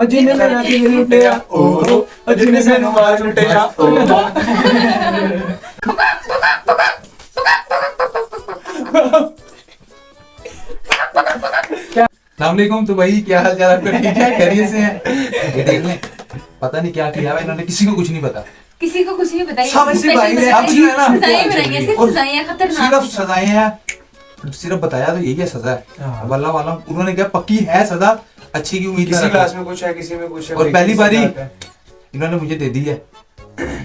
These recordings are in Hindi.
जिन्हें मैंने दिल लुटिया ओ जिन्हें मैंने मार लुटिया ओ। अस्सलामुअलैकुम। तो भाई क्या हाल चाल आपका? ठीक है, खैरियत से हैं? ये देख लें, पता नहीं क्या किया है इन्होंने, किसी को कुछ नहीं पता। किसी को कुछ नहीं बताया। सबसे भाई सब चीज है ना, सजाएं बनाई है, सिर्फ सजाएं हैं, खतरनाक। सिर्फ सजाएं हैं, सिर्फ बताया तो यही है सजा है। वल्लाह वाला उन्होंने क्या पक्की है सजा, अच्छी की उम्मीद। किसी क्लास में कुछ है, किसी में कुछ है, और पहली बारी इन्होंने मुझे दे दी है,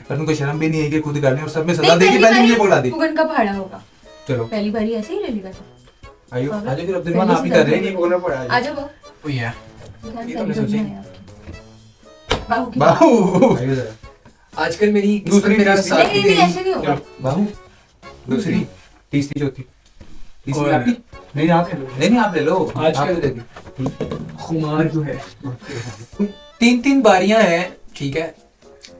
पर उनको शर्म भी नहीं है कि खुद करने और सब में सजा देगी। पहले मुझे पकड़ा दी। फुगन का पहाड़ा होगा। चलो पहली बारी ऐसे ही ले लेगा। आइयो आज फिर अब्दुल रहमान आप ही कर रहे हैं। बोलना पड़ा। आ जाओ ओ या ये तो मैं सोची। बाहू आइयो जरा आजकल मेरी दूसरी मेरा तीसरी- साथ नहीं दे रही। ऐसे नहीं होगा। बाहू दूसरी तीसरी चौथी तीसरी और- आपकी नहीं आप ले लो। नहीं आप ले लो आजकल- आपको दे दी। खुमार जो है 3-3 बारियां हैं, ठीक है।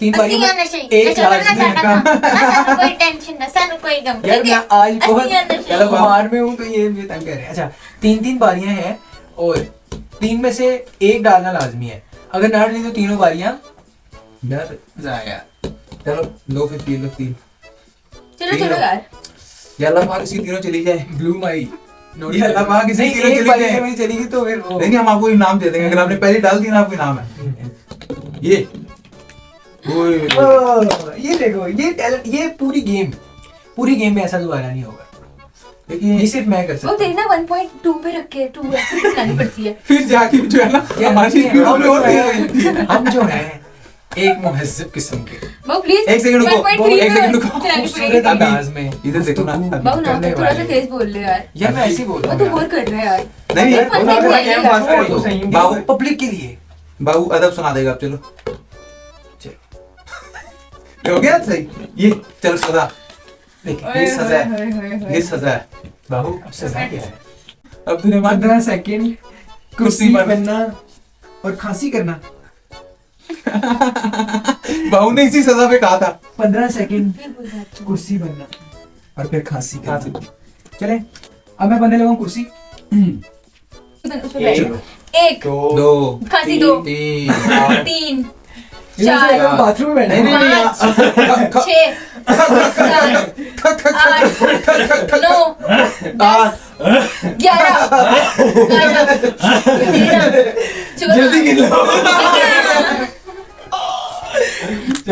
3 बारियों में एक लाजमी का। कोई टेंशन ना, सन कोई गम। यार मैं आज बहुत चलो खुमार में हूँ तो ये मुझे तंग कर रहे हैं। अच्छा 3-3 बारियां हैं और 3 में से एक डालना लाजमी है। अगर ना डाली तो तीनों बारियां यार जाया। चलो लो फिर पी लो तीन। चलो चलो यार। या अल्लाह पाक किसी तीनों चली जाए। ब्लू माई या अल्लाह पाक किसी नहीं, तीनों एक चली बारी जाए। में चली गई तो फिर वो नहीं हम आपको इनाम दे देंगे, अगर आपने पहले डाल दी ना आपको इनाम है। ये ओए ये देखो, ये टैलेंट, ये पूरी गेम में ऐसा दोबारा नहीं होगा। देखिए ये सिर्फ मैं कर वो सकता हूँ। देखना 1.2 पे रख के 2 ऐसे चलानी पड़ती है। फिर जाके जो है ना हमारी स्पीड हम और तेज है। हम जो है एक मुहज्जब किस्म के वो प्लीज एक सेकंड रुको, 1.3 एक सेकंड रुको। चलानी खूबसूरत पड़ेगी। अंदाज में इधर देखो ना बाबू ना करने थोड़ा सा वाले। तेज बोल ले यार। यार मैं ऐसे ही बोल वो रहा तो हूँ बोर कर रहा है यार। नहीं, वो वो फन तो नहीं गेम है। पास कर तो सही। बाबू पब्लिक के लिए। बाबू अदब सुना देगा आप। चलो हो गया सही। ये चलो सजा देखिए, ये सजा है, ये सजा है। बाबू अब सजा क्या है? अब्दुल रहमान 15 सेकंड कुर्सी कुर्सी पर- बनना और खांसी करना। बाबू ने इसी सजा पे कहा था। 15 सेकंड फिर बोल रहा है। कुर्सी बनना और फिर खांसी करना। चले अब मैं बनने लगा हूँ कुर्सी। उस पे बैठ। एक दो खांसी, 2 तीन 3 इधर से अगर 4 बाथरूम में नहीं बैठे नहीं नहीं 5 6 7 8 9 10 11 जल्दी गिन लो।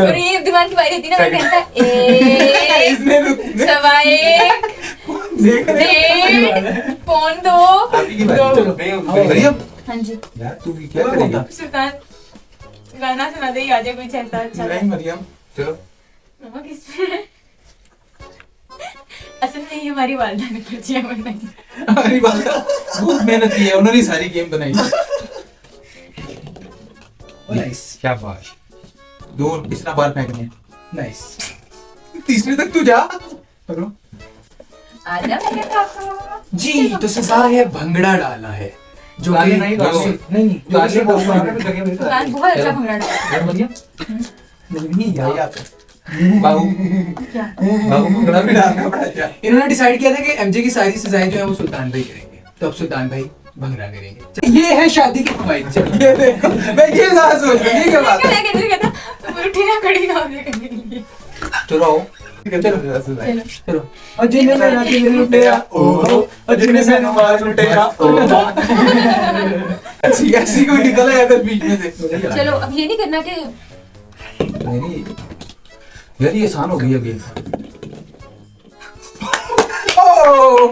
और ये दिमाग की बारी होती है ना, मैं कहता एक इसने सवा एक देख रहे डेढ़ पौन 2। अभी की बारी। मरियम हाँ जी यार तू क्या करेगी? सुल्तान गाना सुना दे, आ जाए कुछ ऐसा अच्छा। नहीं मरियम चलो। मामा किस पे? असल में ये हमारी वालदा ने पूछी है, वरना नहीं। हमारी बात बहुत मेहनत की है उन्होंने, सारी गेम बनाई है। नाइस क्या बात। दो इतना बार फेंकने हैं। नाइस। तीसरे तक तू जा। करो आ जा मेरे पापा। जी। तो सजा है भंगड़ा डालना है जो ताली कि नहीं जो डालो। कि- नहीं नहीं जो ताली कि डालो। सुल्तान बहुत अच्छा भंगड़ा डाला। यार मरियम नहीं भाई यार। आप बाबू क्या? बाबू भंगड़ा भी डालना पड़ा क्या? इन्होंने डिसाइड किया था कि एमजे की सारी सजाएं जो है वो सुल्तान भाई करेंगे, तो अब सुल्तान भाई भंगड़ा करेंगे। ये है शादी की कमाई। चलिए ये देखो मैं ये ज़्यादा सोच रहा हूँ, ये क्या बात है? मैं कहती कहता तो पूरी उठी खड़ी ना हो जाए करने के लिए। चलो आओ चलो चलो और जिन्हें मैंने दिल लुटिया और जिन्हें मैंने मार लुटिया ओ। ऐसी ऐसी कोई निकला है अगर बीच में से। चलो अब ये नहीं करना कि नहीं यार ये आसान हो गई है गेम।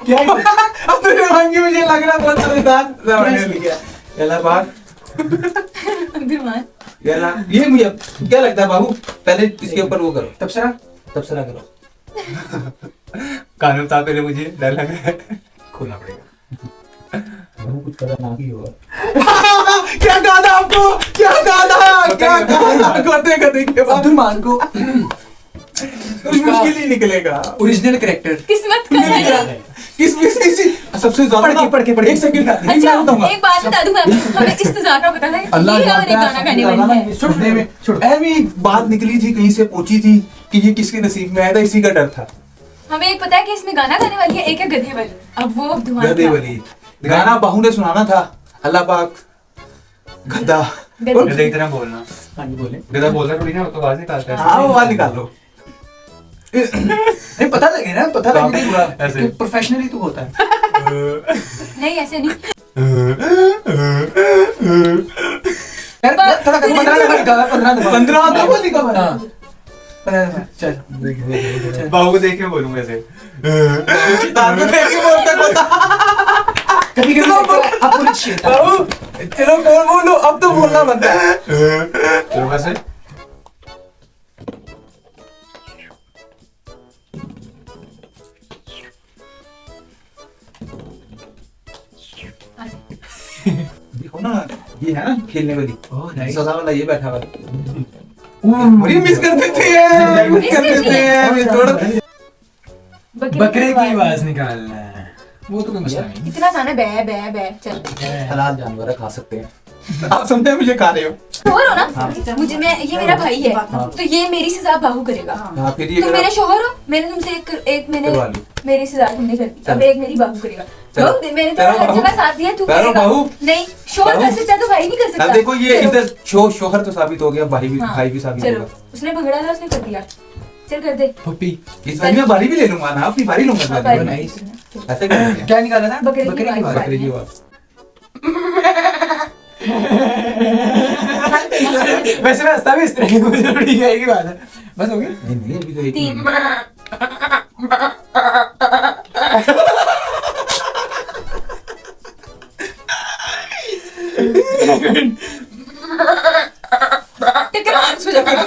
क्या है? अब तेरे भांगी मुझे लग रहा बहुत समझदार जमाने में गया। यल्ला बात अब्दुलमान यल्ला ये मुझे क्या लगता है बाबू, पहले इसके ऊपर वो करो, तबसरा तबसरा करो। कानून था पहले, मुझे डर लग रहा है। खोलना पड़ेगा। बाबू कुछ खतरनाक ही होगा। क्या कहा था आपको? क्या कहा था? क्या कहा था? करते करते के बाद अब्दुलमान को कुछ मुश्किल ही निकलेगा। ओरिजिनल कैरेक्टर किस्मत का है। किसी सबसे ज्यादा पढ़ के एक सेकंड का अच्छा एक बात बता दूं मैं, हमें इस्तज़ा का पता है अल्लाह ये और एक गाना गाने वाली है। छोड़ने में ऐसी बात निकली थी कहीं से, पूछी थी कि ये किसके नसीब में आया था, इसी का डर था। हमें एक पता है कि इसमें गाना गाने वाली है, एक है गधे वाली। अब वो धुआं गधे वाली गाना बहू ने सुनाना था। अल्लाह पाक गधा गधे की तरह बोलना। हाँ जी बोले। गधा बोलना थोड़ी ना, वो तो आवाज निकालता है। हाँ वो आवाज निकाल लो। नहीं पता लगे ना, पता लगे पूरा ऐसे। कि प्रोफेशनली तू होता है। नहीं ऐसे नहीं। यार थोड़ा 15 दफा निकाला, 15 दफा। 15 दफा निकाला। हाँ 15 दफा चल। बहू को देख के बोलूंगा ऐसे। दांत में देख के बोलता होता। कभी कभी अब पूरी shit है। बहू चलो बोलो, अब तो बोलना बनता है। चलो वैसे देखो ना, ये है ना खेलने वाली। Oh nice. सजा वाला ये बैठा हुआ। बड़ी मिस कर देते हैं, मिस कर देते हैं। ये थोड़ा बकरे की आवाज निकालना है, वो तो कोई मसला नहीं। इतना आसान है, बे बे बे। चल हलाल जानवर है, खा सकते हैं। आप समझे मुझे खा रहे हो? शोहर हो ना मुझे, मैं ये मेरा भाई है तो ये मेरी सजा बाहू करेगा। हाँ फिर ये तुम मेरे शोहर हो, मैंने तुमसे एक मैंने करवा ली। मेरी सजा तुमने कर दी, अब चलो। एक मेरी बाहू करेगा। चलो। तो मैंने तो करो हर बाहू। जगह साथ दिया, तू करो करेगा बाहू। नहीं। शोहर कर बाहू। सकता है तो भाई नहीं कर सकता। अब देखो ये चलो। इधर शोहर तो साबित हो गया, भाई भी हाँ, भाई भी साबित हो चलो गया। उसने भगड़ा था, उसने कर दिया। चल कर दे। पप्पी इस बार मैं बारी भी ले लूंगा ना, अपनी बारी लूंगा इस हाँ, बारी। बारी। नाइस। ऐसे करेंगे। क्या निकाला था? बकरे की बकरे की आवाज। आवाज। बकरे की आवाज। वैसे मैं हंसता भी इस तरह की, मुझे थोड़ी है की बात है। बस हो गई। नहीं नहीं अभी तो एक तीन। टकरार सो जाएगा।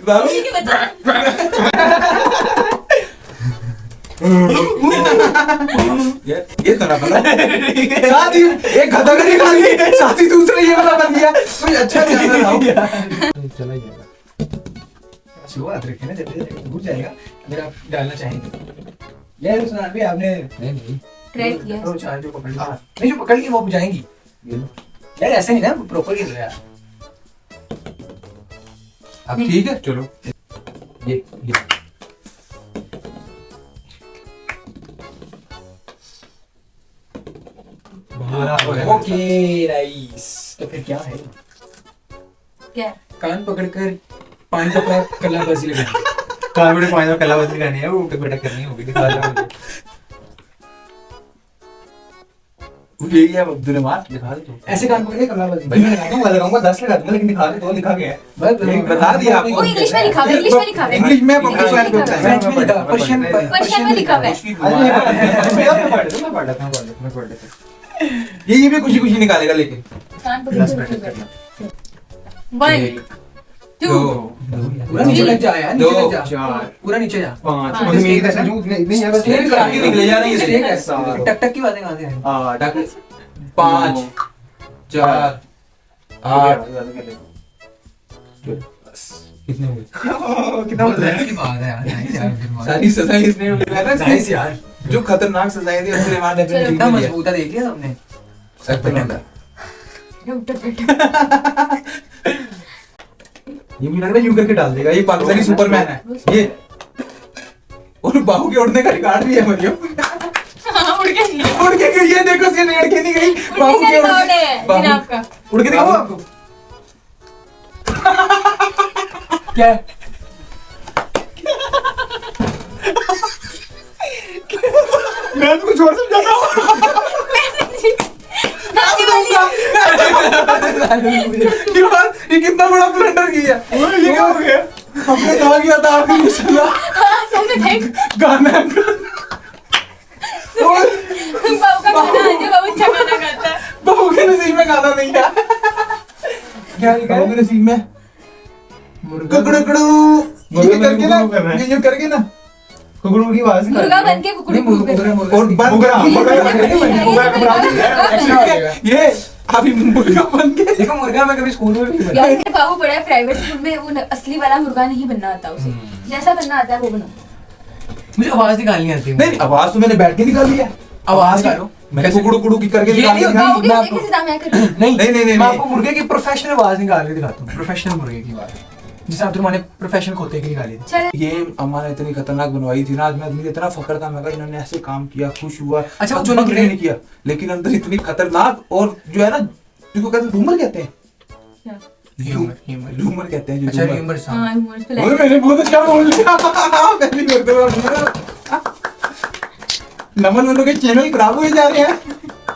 बाबू ठीक है बच्चा। ये तो ना बना। साथ ही एक गधा का निकाल ली, साथ ही दूसरा ये वाला बन गया। कोई अच्छा जानवर लाओ। चला जाएगा। स्लो हाथ रखे ना, जल्दी जल्दी भूल जाएगा अगर आप डालना चाहेंगे। ये सुनान भी आपने नहीं ट्राई किया। वो चाहे जो पकड़ ली, नहीं जो पकड़ ली वो जाएंगी यार, ऐसे नहीं ना, प्रॉपर ही यार। अब ठीक है चलो। ये ओके नाइस। तो फिर क्या है? क्या कान पकड़कर 5 दफा कलाबाजी लगानी। कान बड़े 5 कलाबाजी करनी है, वो उठक बैठक करनी होगी। दिखा दो मुझे। ये है अब्दुल मार दिखा दे तो। ऐसे कान पकड़ के कलाबाजी। भाई मैं लगाऊंगा 10 लगा दूंगा, लेकिन दिखा दे तो लिखा गया है। बस एक बता दिया आपको। वो इंग्लिश में लिखा हुआ है, इंग्लिश में लिखा हुआ है। इंग्लिश में इंग्लिश में लिखा हुआ है। फ्रेंच में लिखा, पर्शियन पर्शियन में लिखा हुआ है। मैं पढ़ लेता हूँ। ये भी खुशी खुशी निकालेगा लेकिन। कान पकड़ के रखिएगा। 1 2 पूरा नीचे लग जा यार, नीचे लग जा। 4 पूरा नीचे जा। 5 हाँ, उसमें एक ऐसा जो नहीं है बस एक आगे निकले जा रही एक है। है। टक टक की बातें कहाँ से आई? 5 4 8 कितने हुए? कितना बहुत मजे की बात है यार, नाइस यार, फिर मजा। सारी सजाएं इसने मिला ना। नाइस यार, जो खतरनाक सजाएं थी सुलेमान ने अपने कितना जिंदगी में मजबूत है, देख लिया सबने। ये मुझे लग रहा है यूं करके डाल देगा, ये पाकिस्तानी सुपरमैन है ये। और बाहू के उड़ने का रिकॉर्ड भी है मरियो। उड़ के उड़ के गई, ये देखो उसके नेड़ के नहीं गई, बाहू के उड़ रिकॉर्ड है के बाहू- जनाब का। उड़ के दिखाओ आपको। क्या है? मैं तो कुछ और समझा था। ये कितना बड़ा ब्लंडर किया। ये क्या हो गया? हमने कहा किया था आखिरी में सुना हाँ, सामने देख। गाना। बाबू का गाना है जो बाबू अच्छा गाना गाता है। बहू के नसीब में गाना नहीं था। क्या लिखा बहू है? के नसीब में कुकड़ू ये करके ना, ये करके ना कुकड़ू की आवाज मुर्गा बन के कुकड़ू नहीं, मुर्गा, मुर्गा। और बन ये अभी मुर्गा बन के। देखो मुर्गा मैं कभी स्कूल में भी नहीं बना। यार मेरे बाबू पढ़ा है प्राइवेट स्कूल में, वो असली वाला मुर्गा नहीं बनना आता उसे, जैसा बनना आता है वो बनो। मुझे आवाज निकालनी आती है। नहीं आवाज तो मैंने बैठ के निकाल दिया। आवाज निकालो। मैं कुकड़ू कुकड़ू की करके ये निकाल नहीं दिया। होता। बाबू मैं के किसी दाम मैं कर नहीं नहीं, नहीं, मैं नहीं। आपको मुर्गे की प्रोफेशनल आवाज निकाल के दिखाता हूँ, प्रोफेशनल मुर्गे की आवाज। जिसे आप तुम्हारे प्रोफेशन खोते की निकाली थी। चल ये अम्मा ने इतनी खतरनाक बनवाई थी ना, आज मैं मुझे इतना फखर था, मैं कहा इन्होंने ऐसे काम किया, खुश हुआ। अच्छा, वो अब जो बंद निकले- नहीं किया, लेकिन अंदर इतनी खतरनाक, और जो है ना, जिसको कहते हैं झूमर कहते हैं, क्या? झूमर कहते हैं जो अच्छा झूमर। ह्यूमर हाँ साउंड। ह्यूमर फैला ओए मैंने बहुत अच्छा बोल लिया। पहली करते हुए नमन वालों के चैनल खराब हुए जा रहे हैं।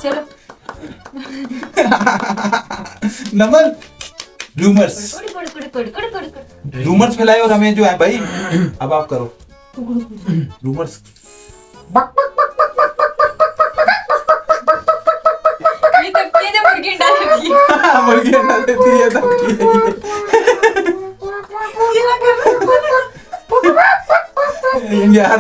चलो नमन रूमर्स कुड़ कुड़ कुड़ कुड़ कुड़ कुड़ कुड़ रूमर्स फैलाए, और हमें जो है भाई, अब आप करो रूमर्स। ये तब की है जब मुर्गी अंडा देती है। मुर्गी अंडा देती है तब की है ये। यार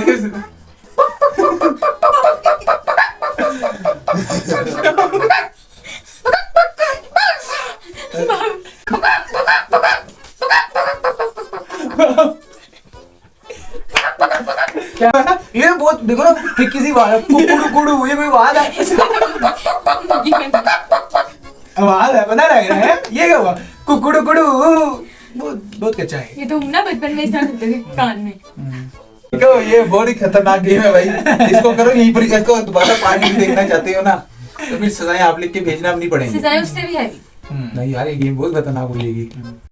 क्या है ना, ये बहुत देखो ना फिक्की सी बात है, कुकुड़ू कुड़ू, ये कोई बात है? आवाज है, पता लग रहा है ये क्या हुआ, कुकुड़ू कुड़ू, बहुत बहुत अच्छा है। ये तो हम ना बचपन में इस तरह करते थे कान में। देखो ये बहुत ही खतरनाक गेम है भाई, इसको करो यहीं पर, इसको दोबारा पार्ट भी देखना चाहते हो ना, तो फिर सजाएं आप लिख के भेजना, अब नहीं पड़ेंगी। सजाएं उससे भी हैवी। नहीं यार, ये गेम बहुत खतरनाक हो जाएगी।